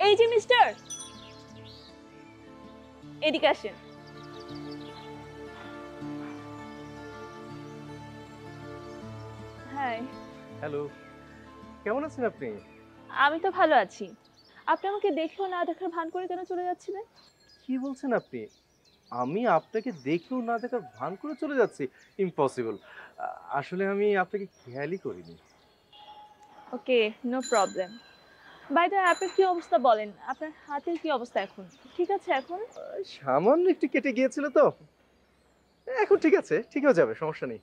এই যে মিস্টার, এদিকে আসেন। হাই। হ্যালো, কেমন আছেন আপনি? আমি তো ভালো আছি। আপনি আমাকে দেখেও না দেখার ভান করে কেন চলে যাচ্ছিলেন? কি বলছেন আপনি? আমি আপনাকে দেখেও না দেখার ভান করে চলে যাচ্ছি? ইম্পসিবল। আসলে আমি আপনাকে খেয়ালই করিনি। Okay, no problem. By the way, আপনার কি অবস্থা বলেন? আপনার হাতের কি অবস্থা এখন? ঠিক আছে এখন? সামান্য একটু কেটে গিয়েছিল তো। এখন ঠিক আছে, ঠিক হয়ে যাবে, সমস্যা নেই।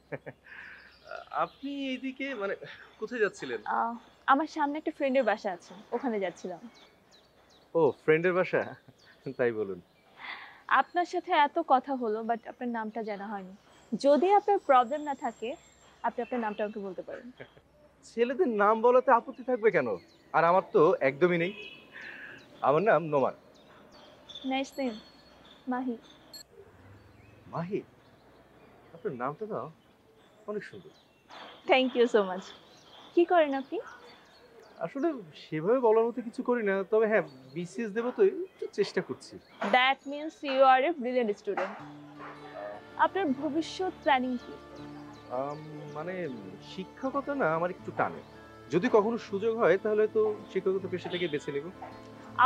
আপনি এইদিকে মানে কোথায় যাচ্ছিলেন? আহ, আমার সামনে একটা ফ্রেন্ডের বাসা আছে, ওখানে যাচ্ছিলাম। ও, ফ্রেন্ডের বাসা? তাই বলুন। আপনার সাথে এত কথা হলো, বাট আপনার নামটা জানা হয়নি। যদি আপনার প্রবলেম না থাকে, আপনি আপনার নামটা আমাকে বলতে পারেন। ছেলেদের নাম বলাতে আপত্তি থাকবে কেন? আর আমার তো একদমই নেই। আমার নাম নোমান। Nice name, Mahi. মাহি? আপনার নামটা না অনেক সুন্দর। Thank you so much. কি করেন আপনি? আসলে সেভাবে বলার মতো কিছু করি না, তবে হ্যাঁ, বিসিএস দেবো তো একটু চেষ্টা করছি। That means you are a brilliant student. আপনার ভবিষ্যৎ প্ল্যানিং কি? আম, মানে শিক্ষকতা না আমার একটু টানে। যদি কখনো সুযোগ হয় তাহলে তো শিক্ষকতা পেশাটাকে বেছে নেব।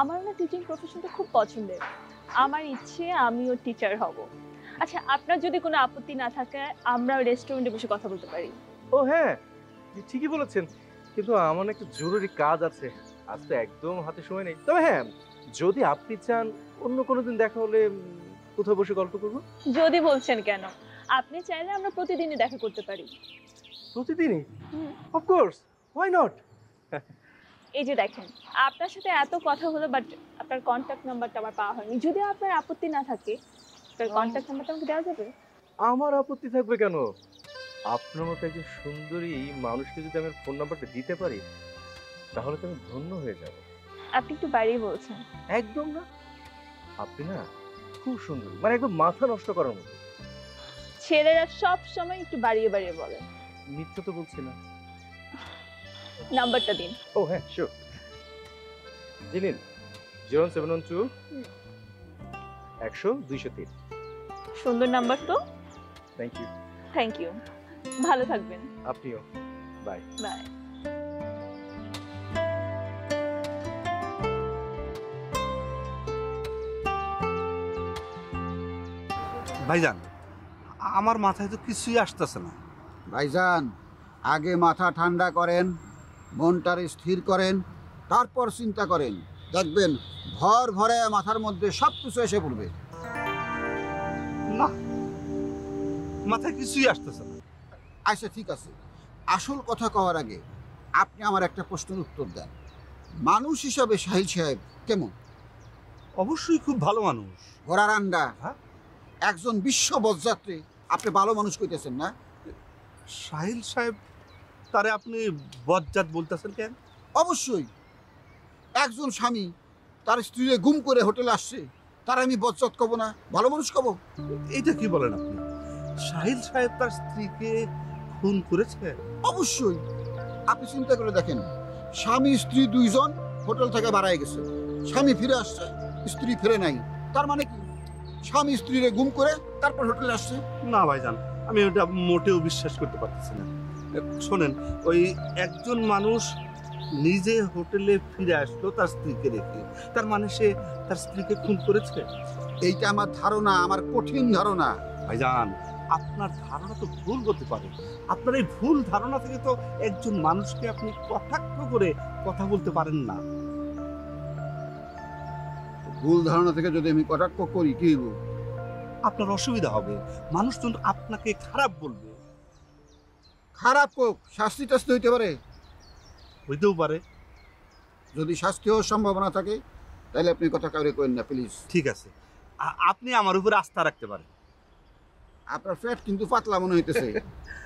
আমার না টিচিং প্রফেশনটা খুব পছন্দের। আমার ইচ্ছে আমিও টিচার হব। আচ্ছা, আপনার যদি কোনো আপত্তি না থাকে, আমরা রেস্টুরেন্টে বসে কথা বলতে পারি। ও হ্যাঁ, ঠিকই বলেছেন, কিন্তু আমার না একটু জরুরি কাজ আছে। আজ তো একদম হাতে সময় নেই, তবে হ্যাঁ, যদি আপনি চান অন্য কোনো দিন দেখা হলে কোথাও বসে গল্প করবো। যদি বলছেন কেন, আপনি চাইলে আমরা প্রতিদিনই দেখা করতে পারি। প্রতিদিনই? হুম। Of course, why not. এই যে দেখেন, আপনার সাথে এত কথা হলো, বাট আপনার কন্ট্যাক্ট নাম্বারটা আমার পাওয়া হয়নি। যদি আপনার আপত্তি না থাকে, আপনার কন্ট্যাক্ট নাম্বারটা আমাকে দেওয়া যাবে? আমার আপত্তি থাকবে কেন? আপনার মতো একজন সুন্দরী মানুষকে যদি আমি ফোন নাম্বারটা দিতে পারি, তাহলে তো আমি ধন্য হয়ে যাব। আপনি একটু বাড়িয়ে বলছেন। একদম না, আপনি না খুব সুন্দরী, মানে একদম মাথা নষ্ট করার মতো। ছেলেরা সব সময় একটু বাড়িয়ে বাড়িয়ে বলে। মিথ্যা তো বলছি না। নাম্বারটা দিন। ও হ্যাঁ, শিওর। জিনিন, 0712 হুম। 100 203। সুন্দর নাম্বার তো। Thank you. Thank you. ভালো থাকবেন। আপনিও। বাই। বাই। ভাইজান, আমার মাথায় তো কিছুই আসতেছে না। ভাইজান, আগে মাথা ঠান্ডা করেন, মনটারে স্থির করেন, তারপর চিন্তা করেন। দেখবেন ভর ভরে মাথার মধ্যে সব কিছু এসে পড়বে। না, মাথায় কিছুই আসতেছে না। আচ্ছা ঠিক আছে, আসল কথা কওয়ার আগে আপনি আমার একটা প্রশ্নের উত্তর দেন। মানুষ হিসাবে সাহিল সাহেব কেমন? অবশ্যই খুব ভালো মানুষ। ঘোড়ার আন্ডা, হ্যাঁ? একজন বিশ্ব বজ্রাত্রী আপনি ভালো মানুষ কইতেছেন না? সাহিল সাহেব, তারে আপনি বজ্জাত বলতেছেন কেন? অবশ্যই। একজন স্বামী তার স্ত্রীরে গুম করে হোটেলে আসছে, তার আমি বজ্জাত কব না, ভালো মানুষ কব? এইটা কি বলেন আপনি? সাহিল সাহেব তার স্ত্রীকে খুন করেছে? অবশ্যই। আপনি চিন্তা করে দেখেন, স্বামী স্ত্রী দুইজন হোটেল থেকে বাড়ায় গেছে, স্বামী ফিরে আসছে, স্ত্রী ফিরে নাই। তার মানে কি স্বামী স্ত্রীরে গুম করে তারপর হোটেলে আসছে? না ভাইজান, আমি ওটা মোটেও বিশ্বাস করতে পারতেছি না। শোনেন, ওই একজন মানুষ নিজে হোটেলে ফিরে আসলো তার স্ত্রীকে রেখে, তার মানে সে তার স্ত্রীকে খুন করেছে? এইটা আমার ধারণা, আমার কঠিন ধারণা। ভাইজান, আপনার ধারণা তো ভুল হতে পারে। আপনার এই ভুল ধারণা থেকে তো একজন মানুষকে আপনি কটাক্ষ করে কথা বলতে পারেন না। ভুল ধারণা থেকে যদি আমি কটাক্ষ করি কি হইব? আপনার অসুবিধা হবে, মানুষজন আপনাকে খারাপ বলবে। খারাপ হোক, শাস্তি টাস্তি হইতে পারে। হইতেও পারে। যদি শাস্তি হওয়ার সম্ভাবনা থাকে তাহলে আপনি কথা কাউরে করেন না প্লিজ। ঠিক আছে, আপনি আমার উপরে আস্থা রাখতে পারেন। আপনার ফ্যাট কিন্তু পাতলা মনে হইতেছে।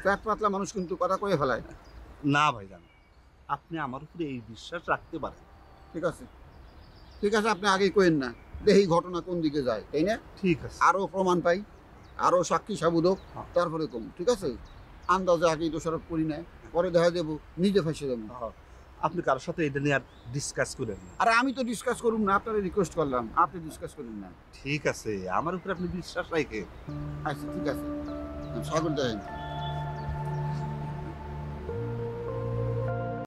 ফ্যাট পাতলা মানুষ কিন্তু কথা কয়ে ফেলায়। না ভাইজান, আপনি আমার উপরে এই বিশ্বাস রাখতে পারেন। ঠিক আছে, ঠিক আছে, আপনি আগেই কইেন না, দেখি ঘটনা কোন দিকে যায়, তাই না? ঠিক আছে। আরো প্রমাণ পাই, আরো সাক্ষী সাবুদক, হ্যাঁ। তারপরে কম। ঠিক আছে, আন্দাজে আগেই দোষারোপ করি না, পরে দেখা দেব নিজে ফাঁসে যাবো। আপনি কারোর সাথে এটা নিয়ে আর ডিসকাস করেন না। আর আমি তো ডিসকাস করুন না, আপনারা রিকোয়েস্ট করলাম, আপনি ডিসকাস করুন না। ঠিক আছে, আমার উপর আপনি বিশ্বাস রাখে। আচ্ছা ঠিক আছে, সাগর দেখেন